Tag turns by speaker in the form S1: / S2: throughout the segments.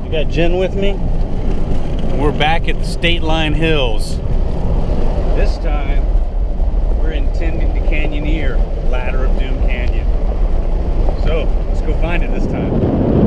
S1: I got Jen with me. We're back at the Stateline Hills. This time, we're intending to canyoneer Ladder of Doom Canyon. So, let's go find it this time.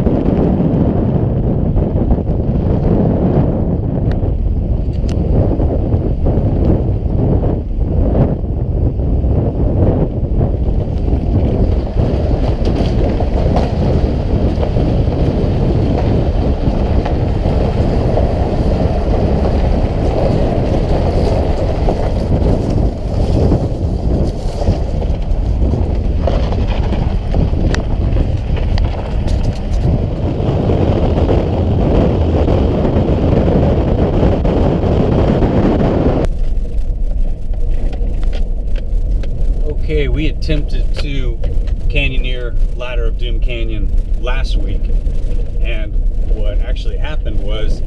S1: Okay, we attempted to canyoneer Ladder of Doom Canyon last week, and what actually happened was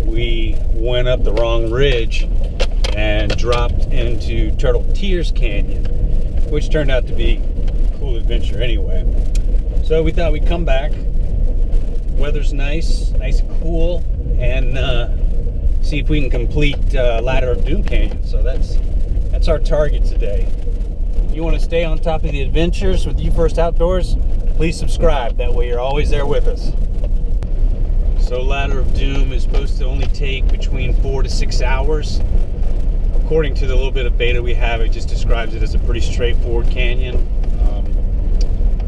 S1: we went up the wrong ridge and dropped into Turtle Tears Canyon, which turned out to be a cool adventure anyway. So we thought we'd come back. Weather's nice and cool, and see if we can complete Ladder of Doom Canyon. So that's our target today. You want to stay on top of the adventures with You First Outdoors, please subscribe. That way you're always there with us. So Ladder of Doom is supposed to only take between 4 to 6 hours. According to the little bit of beta we have, it just describes it as a pretty straightforward canyon.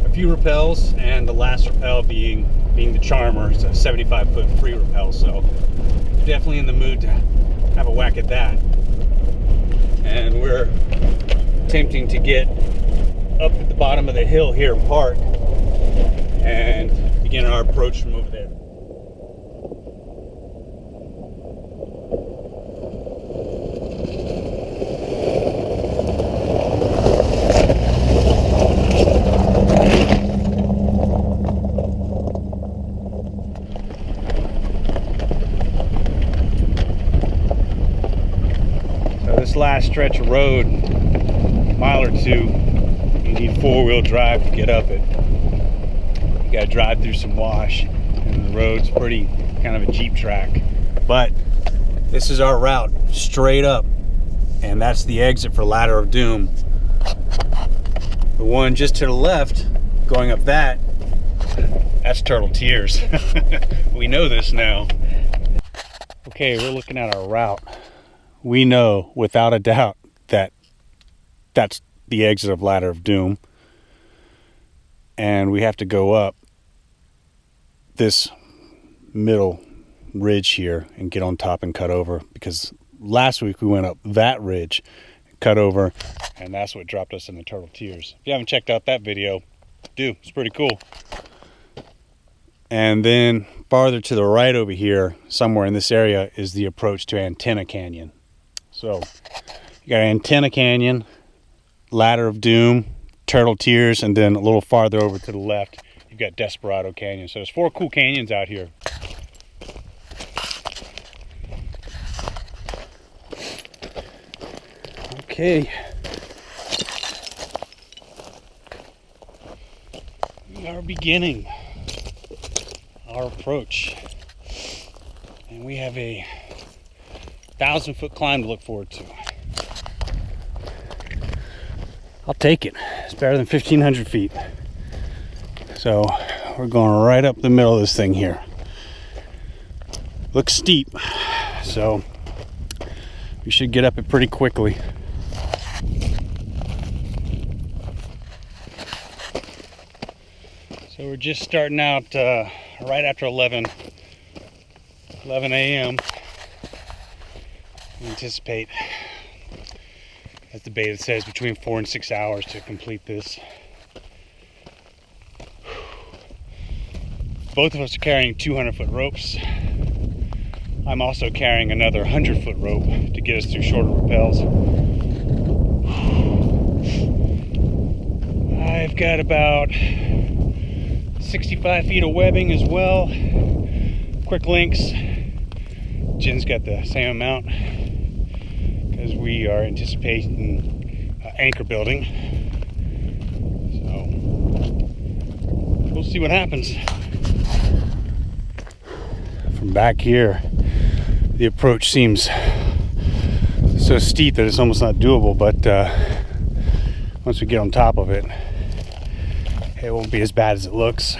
S1: A few rappels, and the last rappel being the Charmer. It's a 75-foot free rappel, so definitely in the mood to have a whack at that. And we're attempting to get up at the bottom of the hill here and park and begin our approach from over there. So this last stretch of road, mile or two, you need four-wheel drive to get up it. You gotta drive through some wash, and the road's pretty kind of a Jeep track. But this is our route, straight up, and that's the exit for Ladder of Doom. The one just to the left, going up that's Turtle Tears. We know this now. Okay, we're looking at our route. We know without a doubt that that's the exit of Ladder of Doom, and we have to go up this middle ridge here and get on top and cut over, because last week we went up that ridge, cut over, and that's what dropped us in the Turtle Tears. If you haven't checked out that video, do. It's pretty cool. And then farther to the right over here, somewhere in this area, is the approach to Antenna Canyon. So you got Antenna Canyon, Ladder of Doom, Turtle Tears, and then a little farther over to the left, you've got Desperado Canyon. So there's 4 cool canyons out here. Okay. We are beginning our approach, and we have a 1,000-foot climb to look forward to. I'll take it. It's better than 1,500 feet. So we're going right up the middle of this thing here. Looks steep, so we should get up it pretty quickly. So we're just starting out right after 11 a.m. We anticipate, as the beta says, between 4 and 6 hours to complete this. Both of us are carrying 200-foot ropes. I'm also carrying another 100-foot rope to get us through shorter rappels. I've got about 65 feet of webbing as well. Quick links. Jen's got the same amount, because we are anticipating anchor building. So we'll see what happens. From back here, the approach seems so steep that it's almost not doable, but once we get on top of it, it won't be as bad as it looks.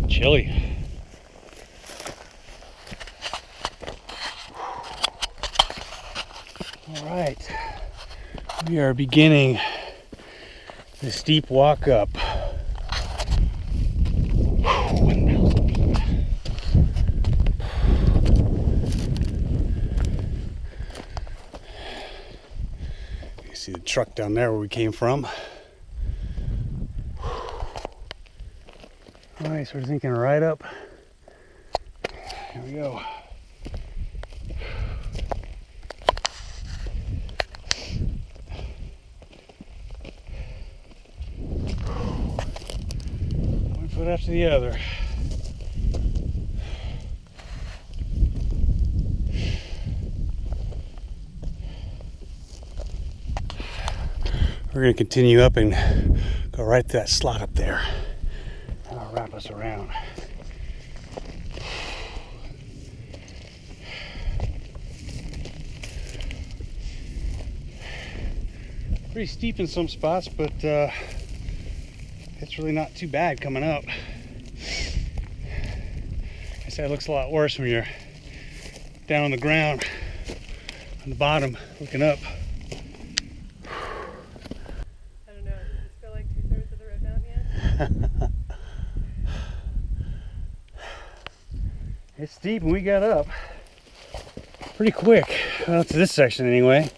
S1: Chilly. All right, we are beginning the steep walk up. You see the truck down there where we came from. All right, so we're thinking right up. Here we go. One foot after the other. We're going to continue up and go right to that slot up there. That'll wrap us around. Pretty steep in some spots, but it's really not too bad coming up. I say it looks a lot worse when you're down on the ground on the bottom looking up.
S2: I don't know, does this feel like 2/3 of the road down yet?
S1: It's steep and we got up pretty quick. Well, to this section anyway.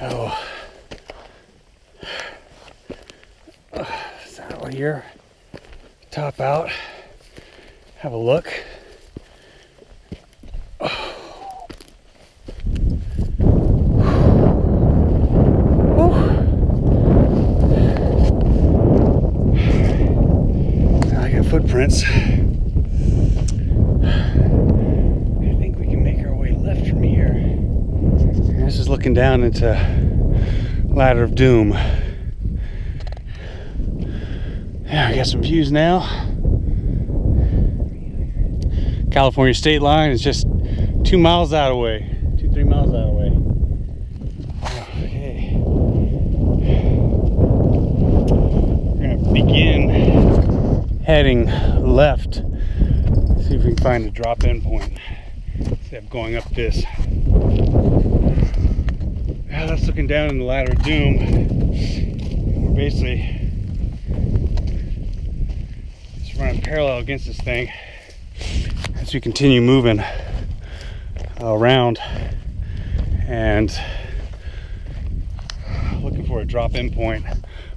S1: Oh, saddle here, top out, have a look. Oh. Now I got footprints. I think we can make our way left from here. This is looking down into Ladder of Doom. Yeah, we got some views now. California state line is just 2 miles out away. 2-3 miles out away. Okay. We're gonna begin heading left. See if we can find a drop-in point instead of going up this. Now that's looking down in the Ladder of Doom. We're basically just running parallel against this thing as we continue moving around and looking for a drop-in point,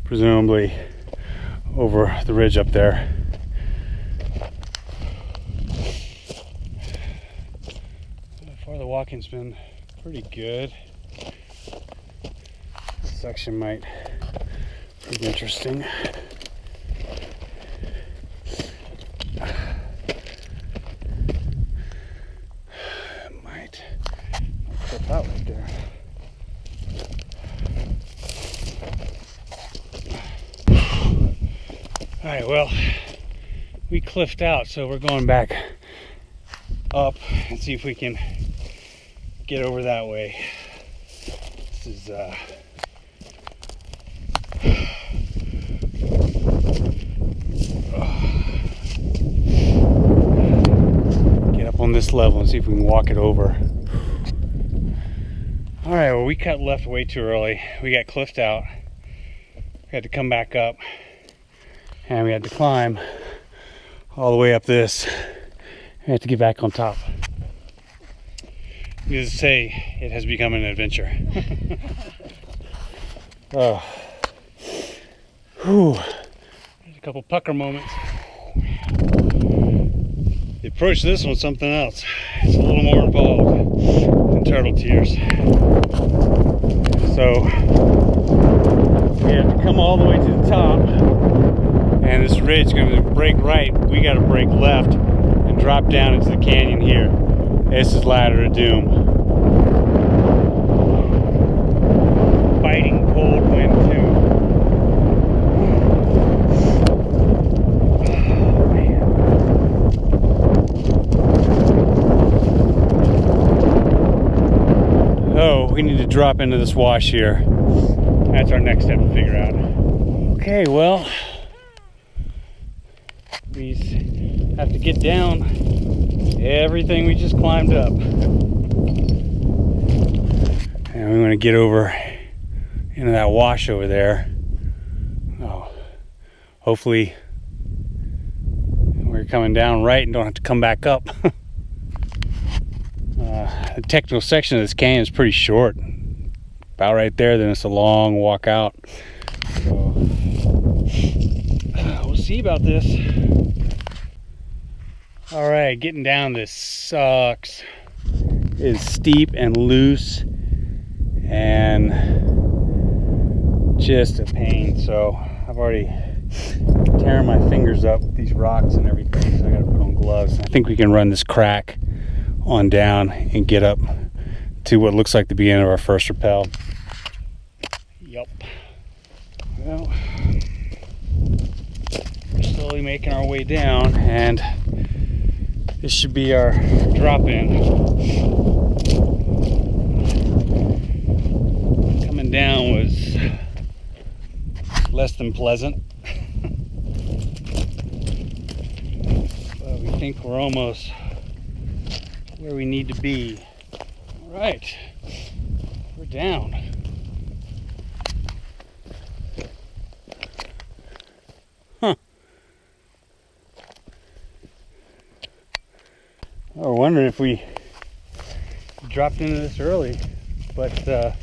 S1: presumably over the ridge up there. So far the walking's been pretty good. This section might be interesting. Might clip out right there. All right, well, we cliffed out, so we're going back up and see if we can get over that way. This is get up on this level and see if we can walk it over. All right, well, we cut left way too early. We got cliffed out. We had to come back up, and we had to climb all the way up this. We had to get back on top. Needless to say, it has become an adventure. Oh. Whew. There's a couple pucker moments. The approach to this one's something else. It's a little more involved than Turtle Tears. So we have to come all the way to the top, and this ridge is going to break right. We got to break left and drop down into the canyon here. This is Ladder of Doom. Biting cold wind too. we need to drop into this wash here. That's our next step to figure out. Okay, well, we have to get down everything we just climbed up. And we want to get over into that wash over there. Oh, hopefully we're coming down right and don't have to come back up. The technical section of this canyon is pretty short. About right there, then it's a long walk out. So, we'll see about this. All right, getting down this sucks. It's steep and loose and just a pain. So I've already tearing my fingers up with these rocks and everything, so I gotta put on gloves. I think we can run this crack on down and get up to what looks like the beginning of our first rappel. Yep. Well, we're slowly making our way down, and this should be our drop-in. Coming down was less than pleasant. But we think we're almost where we need to be. All right, we're down. Huh. I was wondering if we dropped into this early, but I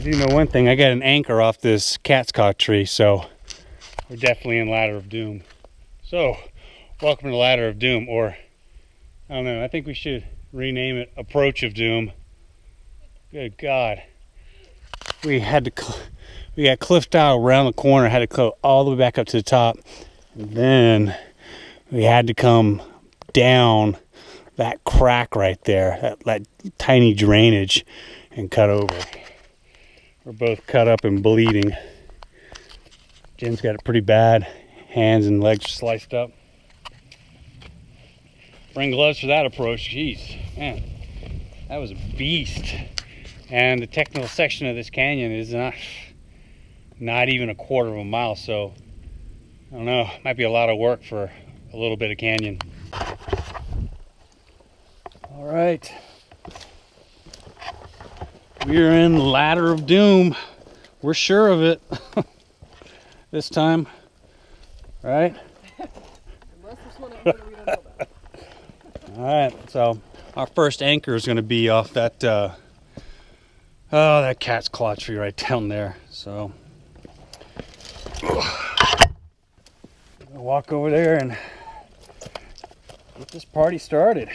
S1: do know one thing. I got an anchor off this cat's claw tree, so we're definitely in Ladder of Doom. So, welcome to Ladder of Doom, or I don't know, I think we should rename it Approach of Doom. Good God. We got cliffed out around the corner, had to go all the way back up to the top. And then we had to come down that crack right there, that tiny drainage, and cut over. We're both cut up and bleeding. Jen's got it pretty bad. Hands and legs sliced up. Bring gloves for that approach. Jeez, man, that was a beast. And the technical section of this canyon is not even a quarter of a mile, so I don't know, might be a lot of work for a little bit of canyon. All right, we're in Ladder of Doom. We're sure of it this time, right?
S2: Unless there's one out there we don't know about.
S1: All right, so our first anchor is going to be off that that cat's claw tree right down there. So I'll walk over there and get this party started.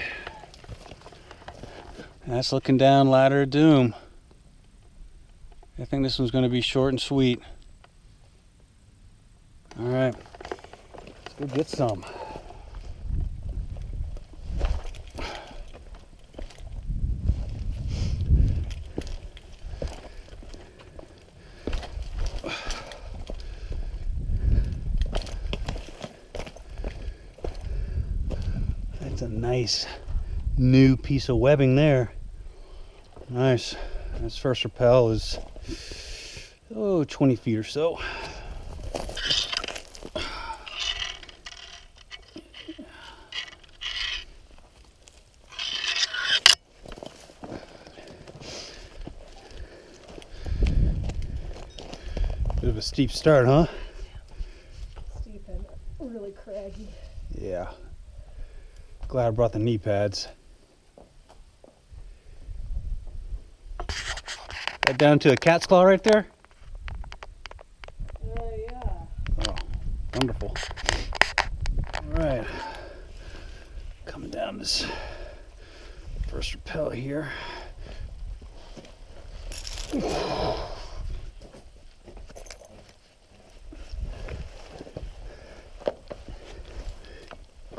S1: And that's looking down Ladder of Doom. I think this one's going to be short and sweet. All right, let's go get some. That's a nice new piece of webbing there. Nice. This first rappel is 20 feet or so. Bit of a steep start, huh?
S2: Steep and really craggy.
S1: Yeah. Glad I brought the knee pads. Right down to a cat's claw right there?
S2: Yeah.
S1: Oh, wonderful. All right. Coming down this first rappel here.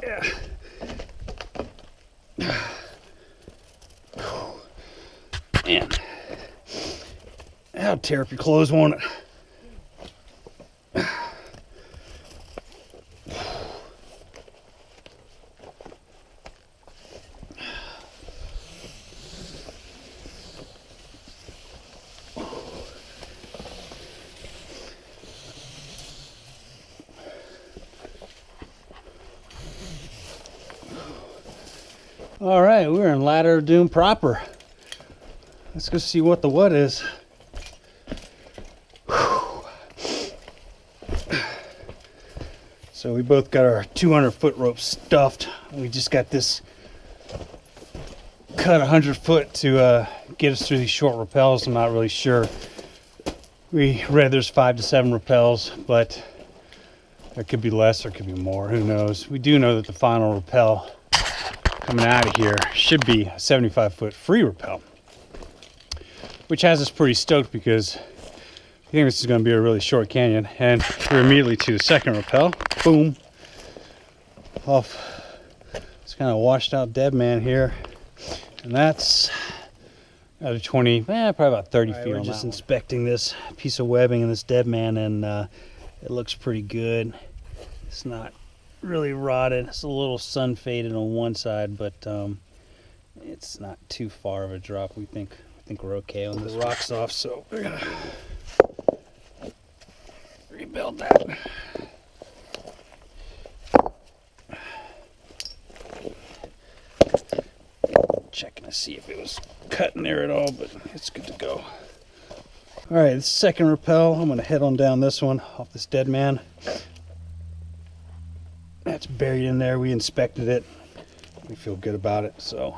S1: Yeah. Man, that'll tear up your clothes, won't it? All right, we're in Ladder of Doom proper. Let's go see what the what is. So we both got our 200-foot rope stuffed. We just got this cut 100-foot to get us through these short rappels. I'm not really sure. We read there's 5 to 7 rappels, but there could be less, there could be more, who knows. We do know that the final rappel coming out of here should be a 75-foot free rappel, which has us pretty stoked because I think this is going to be a really short canyon. And we're immediately to the second rappel. Boom. Off this kind of washed out dead man here. And that's out of 20, probably about 30 feet. We're just inspecting this piece of webbing and this dead man, and it looks pretty good. It's not really rotted. It's a little sun faded on one side, but it's not too far of a drop. We think we're okay on this. The rock's off, so we're gonna rebuild that. Checking to see if it was cut in there at all, but it's good to go. All right, the second rappel, I'm gonna head on down this one off this dead man. That's buried in there. We inspected it. We feel good about it, so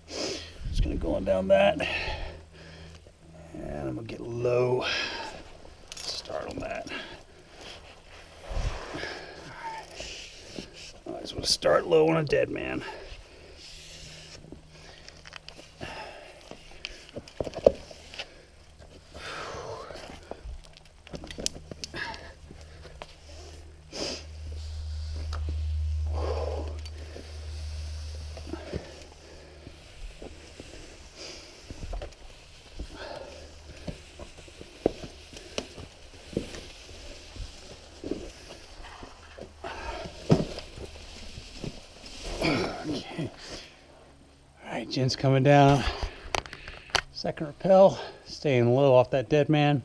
S1: just gonna go on down that, and I'm gonna get low. Start on that. I just want to start low on a dead man. Okay. All right, Jen's coming down. Second rappel, staying low off that dead man.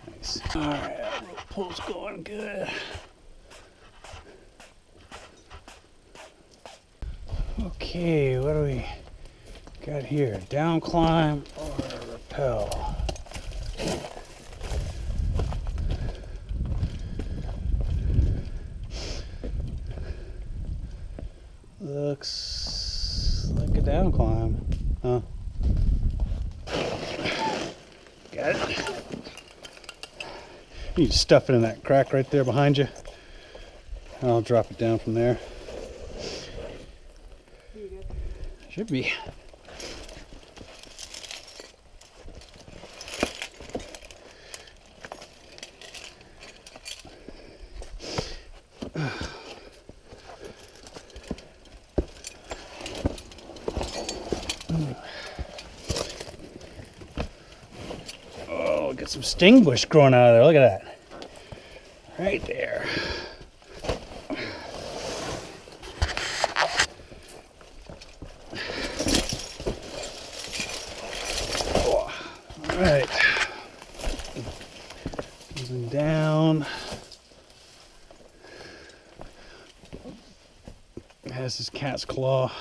S1: Nice. All right, that rope pull's going good. Okay, what do we got here? Down climb or rappel? Looks like a down climb, huh? Got it. You just stuff it in that crack right there behind you, and I'll drop it down from there. Should be. Oh, get some stingbush growing out of there. Look at that. Right there. Right, moving down. It has this cat's claw.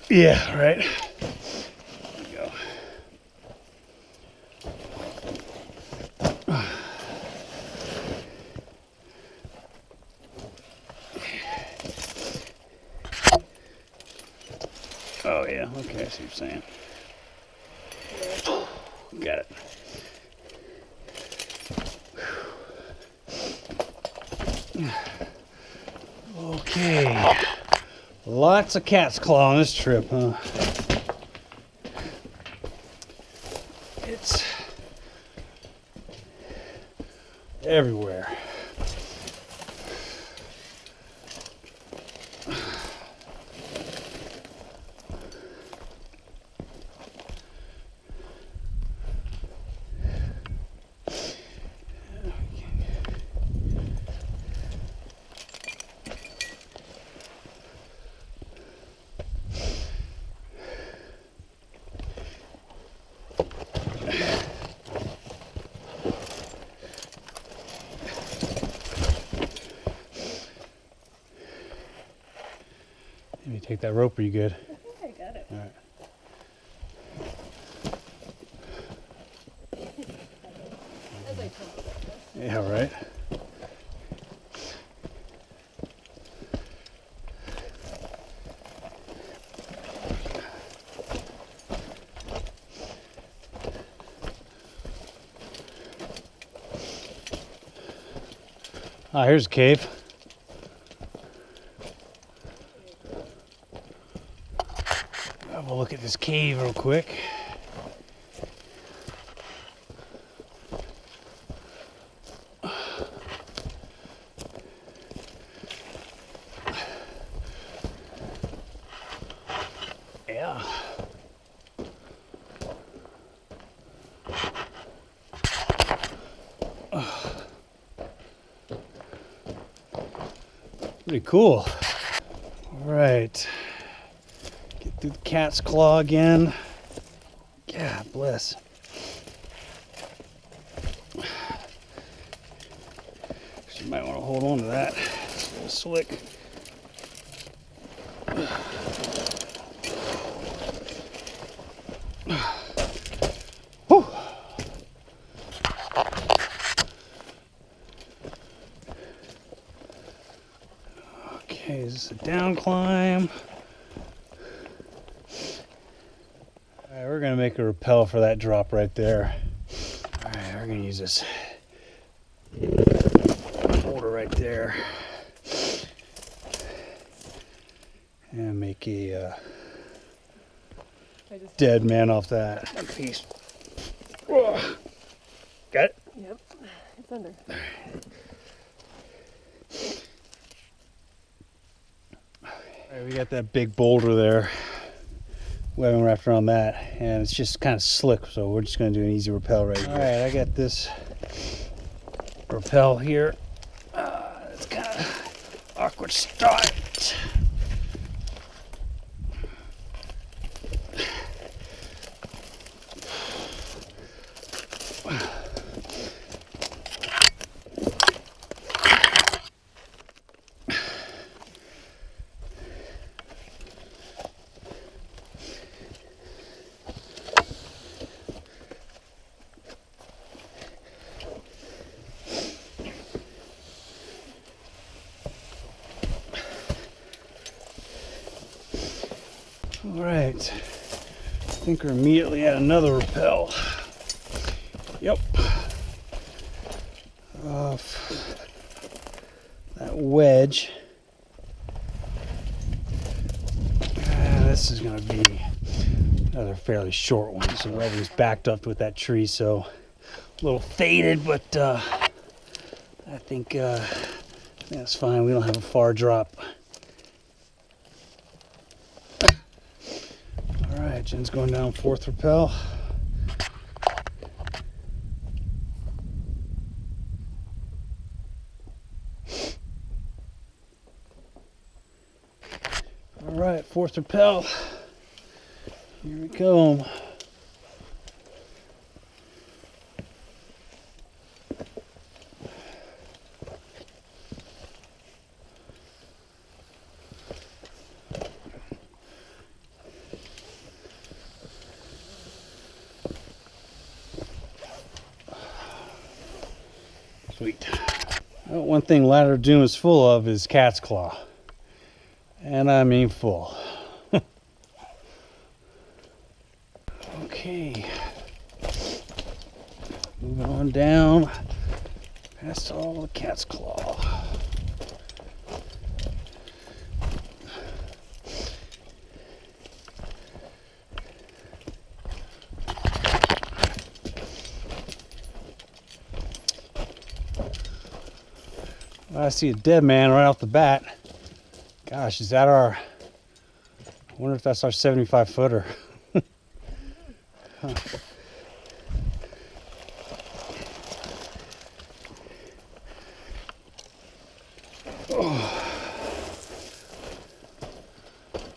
S1: Yeah, right. There we go. Oh yeah, okay, I see what you're saying. Got it. Okay. Lots of cat's claw on this trip, huh? It's everywhere. Take that rope, are you good?
S2: I think I got it.
S1: All right.
S2: As I tumbled over.
S1: Yeah, right. Ah, here's a cave. We'll look at this cave real quick. Yeah. Pretty cool. All right. Get through the Cat's Claw again. God bless. So you might want to hold on to that. It's a little slick. Whew. Okay, is this a down climb? All right, we're gonna make a rappel for that drop right there. All right, we're gonna use this boulder right there and make a dead man off that piece. Got it?
S2: Yep. It's under.
S1: All right, we got that big boulder there. Webbing wrapped around that, and it's just kind of slick, so we're just going to do an easy rappel right here. All right, I got this rappel here. It's kind of awkward start. All right, I think we're immediately at another rappel. Yep. That wedge. This is going to be another fairly short one. So webbing's backed up with that tree, so a little faded, but I think that's fine. We don't have a far drop. Alright, Jen's going down fourth rappel. Alright, fourth rappel. Here we go. Sweet. Well, one thing Ladder of Doom is full of is Cat's Claw. And I mean full. Okay. Moving on down past all the Cat's Claw. I see a dead man right off the bat. Gosh, is that our... I wonder if that's our 75 footer. Huh. Oh.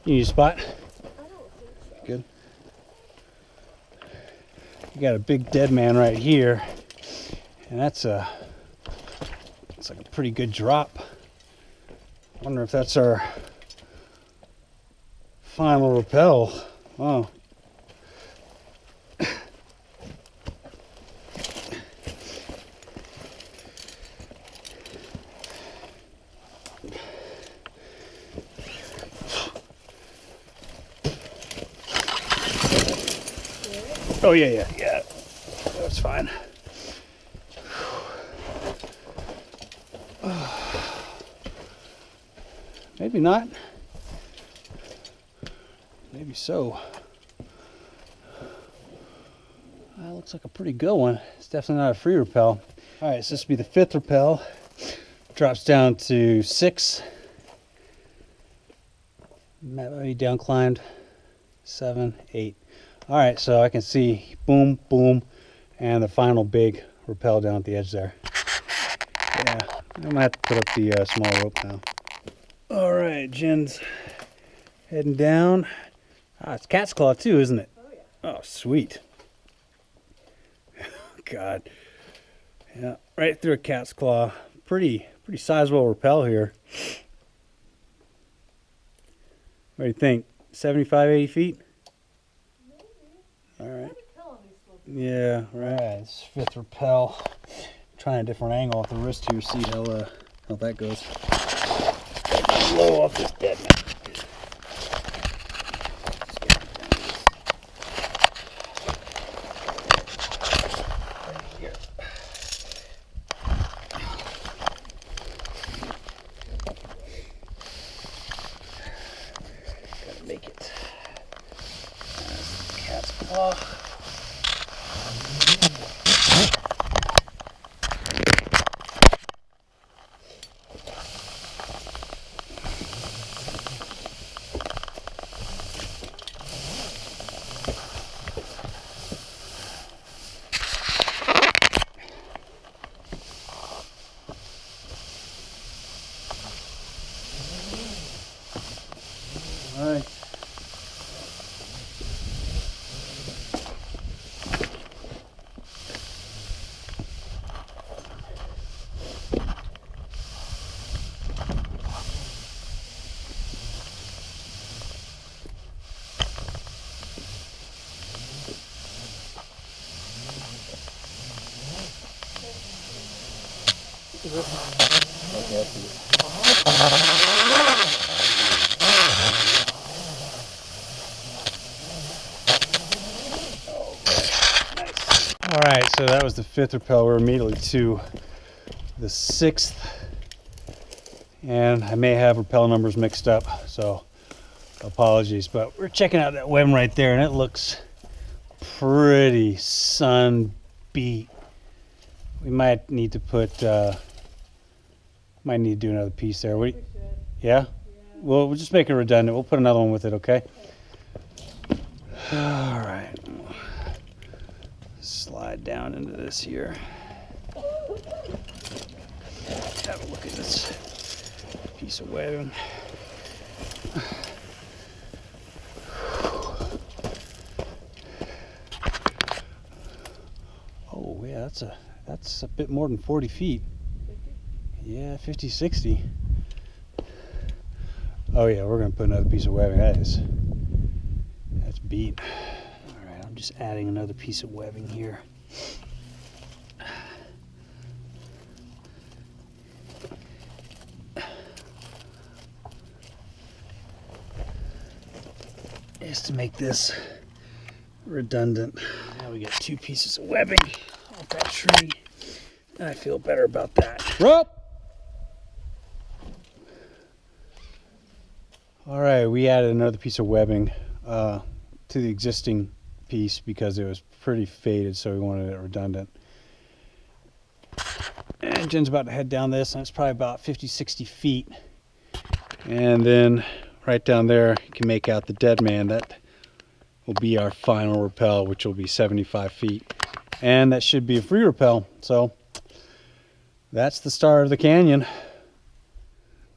S1: You need a spot?
S2: I don't think so.
S1: Good. You got a big dead man right here, and it's like a pretty good drop. Wonder if that's our final rappel. Wow. Oh yeah. That's fine. Maybe not. Maybe so. That looks like a pretty good one. It's definitely not a free rappel. All right, so this will be the 5th rappel. Drops down to 6. Maybe down climbed 7, 8. All right, so I can see boom, boom, and the final big rappel down at the edge there. Yeah, I might have to put up the small rope now. All right, Jen's heading down. Ah, it's Cat's Claw too, isn't it?
S2: Oh yeah.
S1: Oh, sweet. God. Yeah, right through a Cat's Claw. Pretty sizable rappel here. What do you think? 75, 80 feet?
S2: Maybe.
S1: All right.
S2: Hard to tell on these slopes.
S1: Yeah, right. It's 5th rappel. Trying a different angle with the wrist here, see how that goes. Blow off this dead man. Gotta make it. Cat's Claw. All right. All right, so that was the 5th rappel. We're immediately to the 6th, and I may have rappel numbers mixed up, so apologies. But we're checking out that webbing right there, and it looks pretty sun beat. We might need to put, might need to do another piece there.
S2: We should.
S1: Yeah?
S2: Yeah.
S1: We'll just make it redundant. We'll put another one with it, okay? All right. Slide down into this here. Have a look at this piece of webbing. Oh yeah, that's a bit more than 40 feet.
S2: 50?
S1: Yeah, 50, 60. Oh yeah, we're gonna put another piece of webbing. That's beat. All right, I'm just adding another piece of webbing here. Just to make this redundant. Now we got 2 pieces of webbing off that tree. I feel better about that. Rope! All right, we added another piece of webbing to the existing piece because it was pretty faded, so we wanted it redundant. And Jen's about to head down this, and it's probably about 50, 60 feet. And then right down there, you can make out the dead man. That will be our final rappel, which will be 75 feet. And that should be a free rappel. So that's the start of the canyon.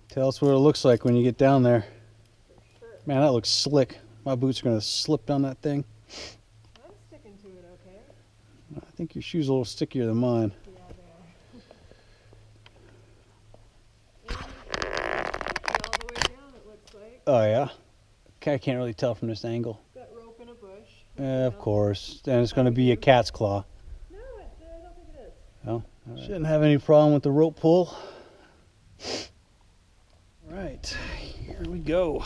S1: Tell us what it looks like when you get down there. Man, that looks slick. My boots are going to slip down that thing.
S2: I'm sticking to it okay.
S1: I think your shoe's a little stickier than mine.
S2: Yeah, they are. All the way down, it looks like.
S1: Oh, yeah? I can't really tell from this angle.
S2: Got rope in a bush.
S1: Of course. And it's going to be a cat's claw.
S2: No, I don't think it is.
S1: Oh, right. Shouldn't have any problem with the rope pull. Right, here we go.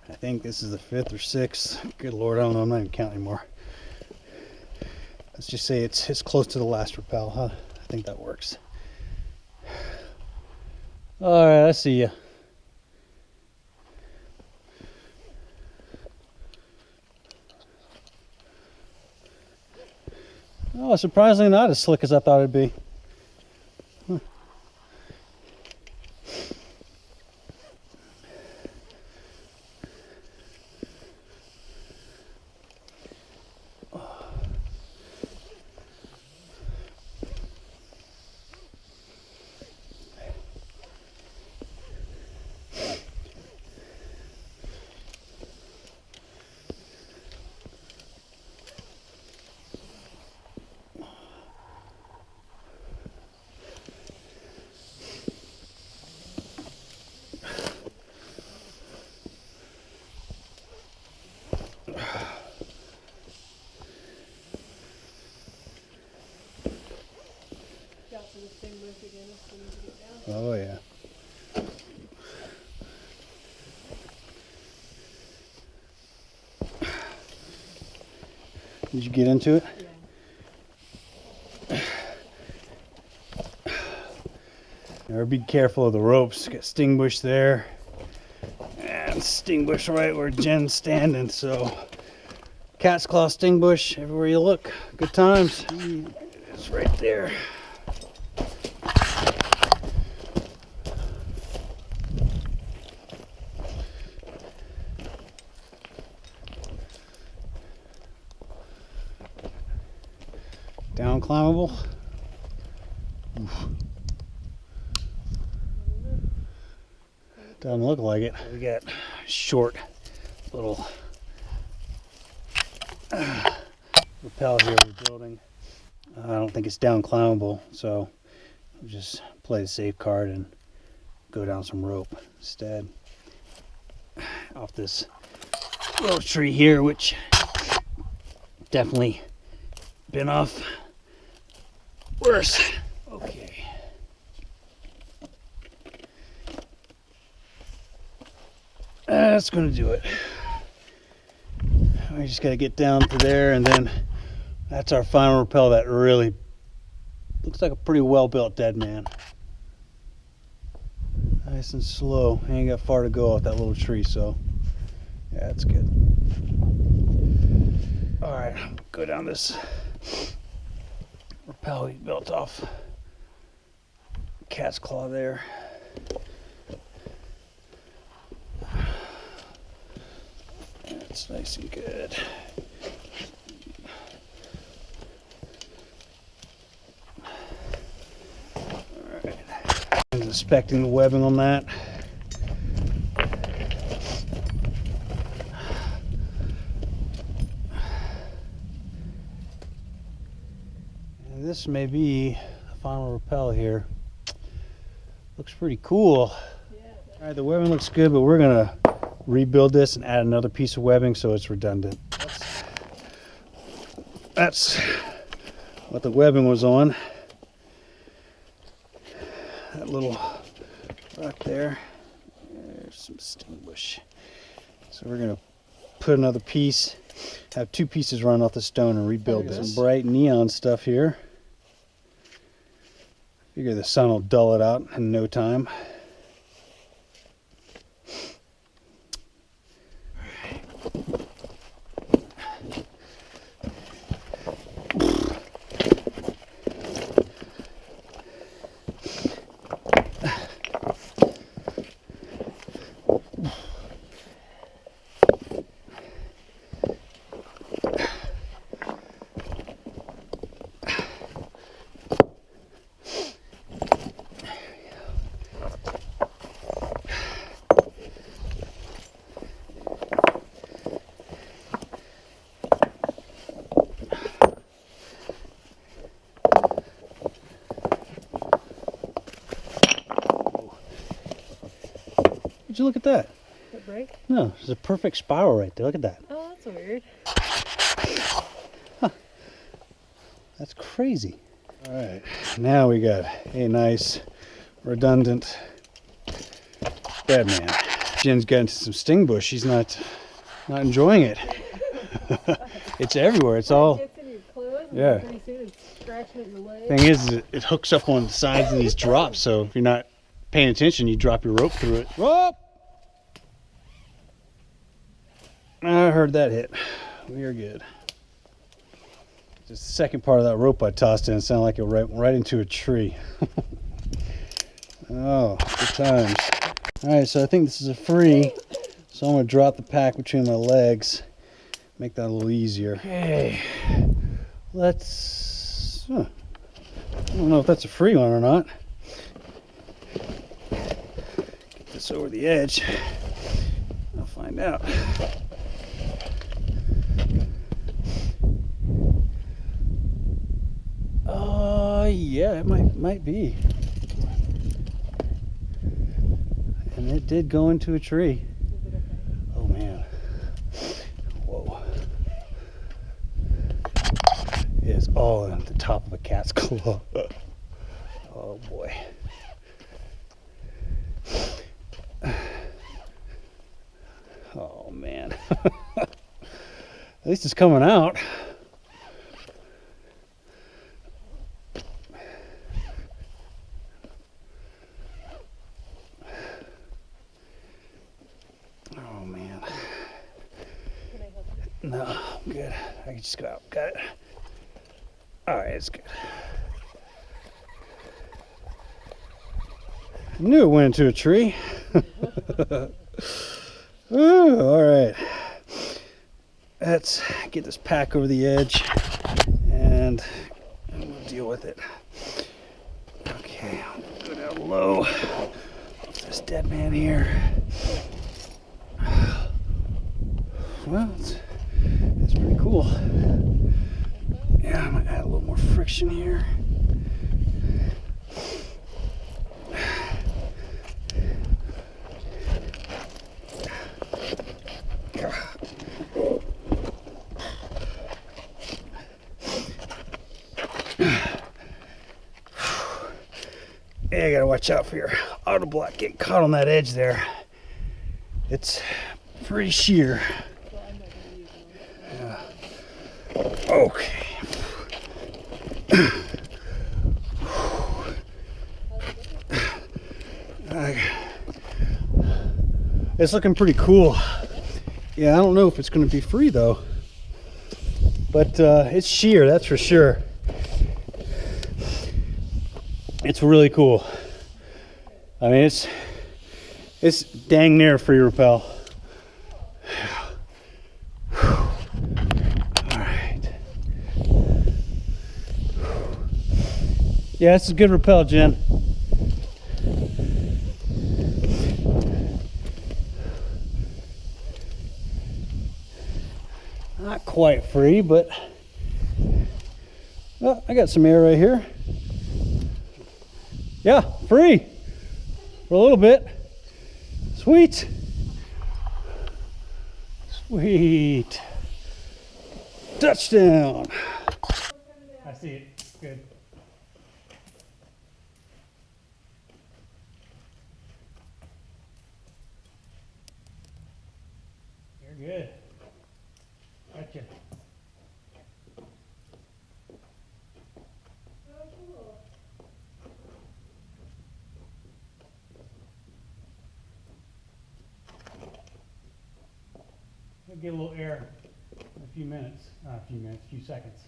S1: I think this is the 5th or 6th. Good Lord, I don't know. I'm not even counting anymore. Let's just say it's close to the last rappel, huh? I think that works. All right, I see you. Oh, surprisingly not as slick as I thought it'd be. Huh.
S2: Got to the Stingbush again as soon as you get down.
S1: Oh yeah. Did you get into it?
S2: Yeah.
S1: Now be careful of the ropes. Got Stingbush there. And Stingbush right where Jen's standing, so Cat's Claw, Stingbush, everywhere you look. Good times. It's right there. Down climbable. Oof. Doesn't look like it. We got short little rappel here we're building. I don't think it's down climbable, so we'll just play the safe card and go down some rope instead. Off this little tree here, which definitely been off worse. Okay. That's gonna do it. We just gotta get down to there, and then that's our final rappel that really looks like a pretty well built dead man. Nice and slow. Ain't got far to go off that little tree, so yeah, that's good. All right, go down this rappel we built off Cat's Claw there. That's nice and good. Alright. I'm inspecting the webbing on that. And this may be the final rappel here. Looks pretty cool.
S2: Yeah.
S1: Alright, the webbing looks good, but we're gonna rebuild this and add another piece of webbing so it's redundant. That's what the webbing was on. That little rock there. There's some Stingbush. So we're gonna put another piece, have two pieces run off the stone and rebuild this. Some bright neon stuff here. Figure the sun will dull it out in no time. Would you look at that?
S2: Did it break?
S1: No, there's a perfect spiral right there. Look at that.
S2: Oh, that's weird.
S1: Huh. That's crazy. All right, now we got a nice redundant bed man. Jen's got into some stingbush. She's not enjoying it. It's everywhere. It's all.
S2: It gets in your clothes, and
S1: Yeah.
S2: pretty soon it's scratching at your leg.
S1: Thing is, it hooks up on the sides of these drops. So if you're not paying attention, you drop your rope through it. Rope! I heard that hit. We are good. Just the second part of that rope I tossed in, it sounded like it went right into a tree. Oh, good times. All right, so I think this is a free. So I'm gonna drop the pack between my legs, make that a little easier. Okay, let's, I don't know if that's a free one or not. Get this over the edge. I'll find out. Yeah, it might be. And it did go into a tree.
S2: Is it okay?
S1: Oh man. Whoa. It is all on the top of a cat's claw. Oh boy. Oh man. At least it's coming out. Oh man.
S2: Can I help you?
S1: No, I'm good. I can just go out. Got it. Alright, it's good. I knew it went into a tree. Ooh, alright. Let's get this pack over the edge and we'll deal with it. Okay, I'll go down low. This dead man here. Well, it's pretty cool. Yeah, I might add a little more friction here. Yeah, you gotta watch out for your auto block getting caught on that edge there. It's pretty sheer.
S2: Well, I'm not going to use them.
S1: Yeah. Okay. It's looking pretty cool. Yeah, I don't know if it's going to be free though, but it's sheer, that's for sure. It's really cool. I mean, it's dang near free rappel. All right. Yeah, this is good rappel, Jen. Not quite free, but well, I got some air right here. Yeah, free for a little bit. Sweet. Sweet. Touchdown. I see it. Good. You're good. Gotcha.
S2: Oh, cool.
S1: We'll get a little air in a few minutes. A few seconds.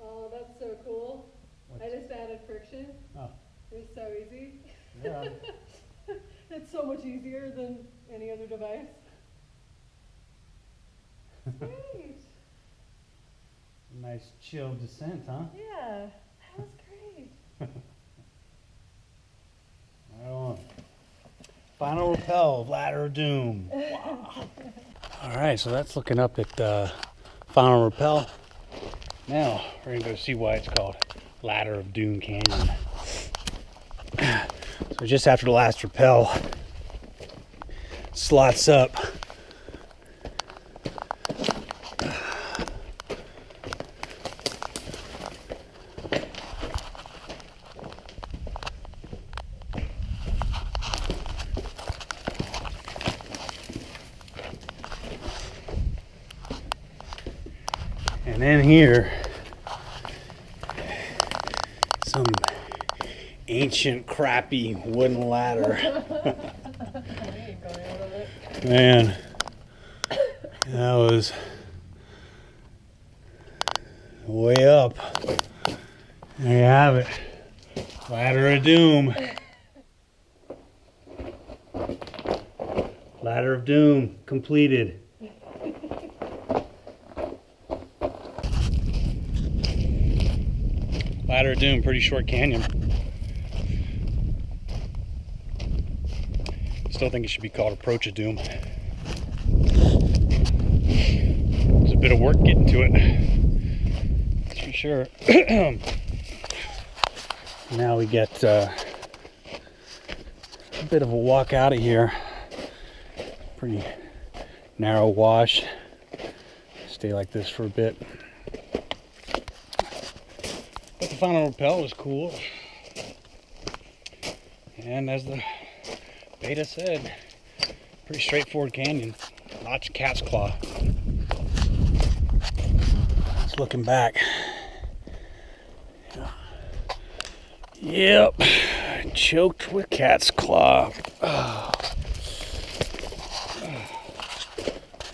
S2: Oh, that's so cool. I just added friction.
S1: Oh,
S2: It was so easy.
S1: yeah.
S2: It's so much easier than any other device. Great.
S1: Nice chill descent, huh?
S2: Yeah, that was great.
S1: Right on. Final rappel of Ladder of Doom. Wow. All right, so that's looking up at final rappel. Now we're gonna go see why it's called Ladder of Doom Canyon. So just after the last rappel slots up. And in here, some ancient, crappy wooden ladder. Man, that was way up. There you have it. Ladder of Doom. Ladder of Doom completed. Ladder of Doom, pretty short canyon. Still think it should be called Approach of Doom. It's a bit of work getting to it, that's for sure. Now we get a bit of a walk out of here. Pretty narrow wash. Stay like this for a bit. But the final rappel was cool. And as the beta said, pretty straightforward canyon. Lots of cat's claw. Just looking back. Yep, choked with cat's claw. Oh.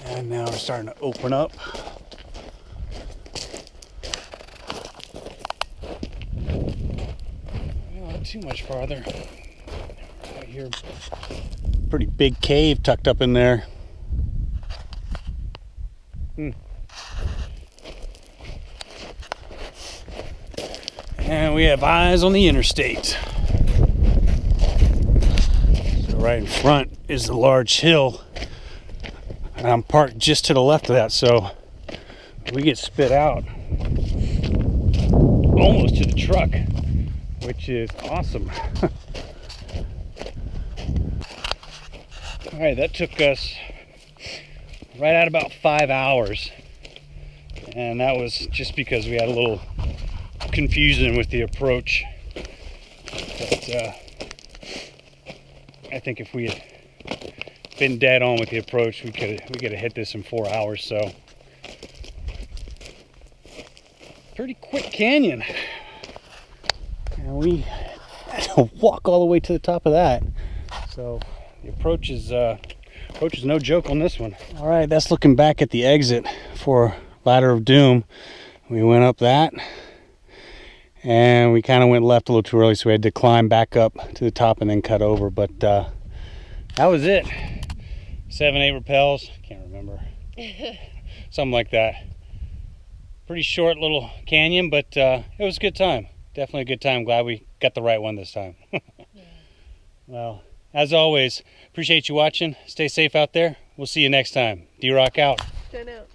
S1: And now we're starting to open up. Not too much farther. Right here, pretty big cave tucked up in there. And we have eyes on the interstate. So right in front is the large hill. And I'm parked just to the left of that, so we get spit out almost to the truck, which is awesome. All right, that took us right at about 5 hours. And that was just because we had a little confusion with the approach. But I think if we had been dead on with the approach, we could have hit this in 4 hours. So pretty quick canyon, and we had to walk all the way to the top of that. So the approach is no joke on this one. All right, that's looking back at the exit for Ladder of Doom. We went up that, and we kind of went left a little too early, so we had to climb back up to the top and then cut over. But that was it. 7-8 rappels, can't remember. Something like that. Pretty short little canyon, but it was a good time. Definitely a good time. Glad we got the right one this time. Yeah. Well, as always, appreciate you watching. Stay safe out there. We'll see you next time. D-Rock out.
S2: Done out.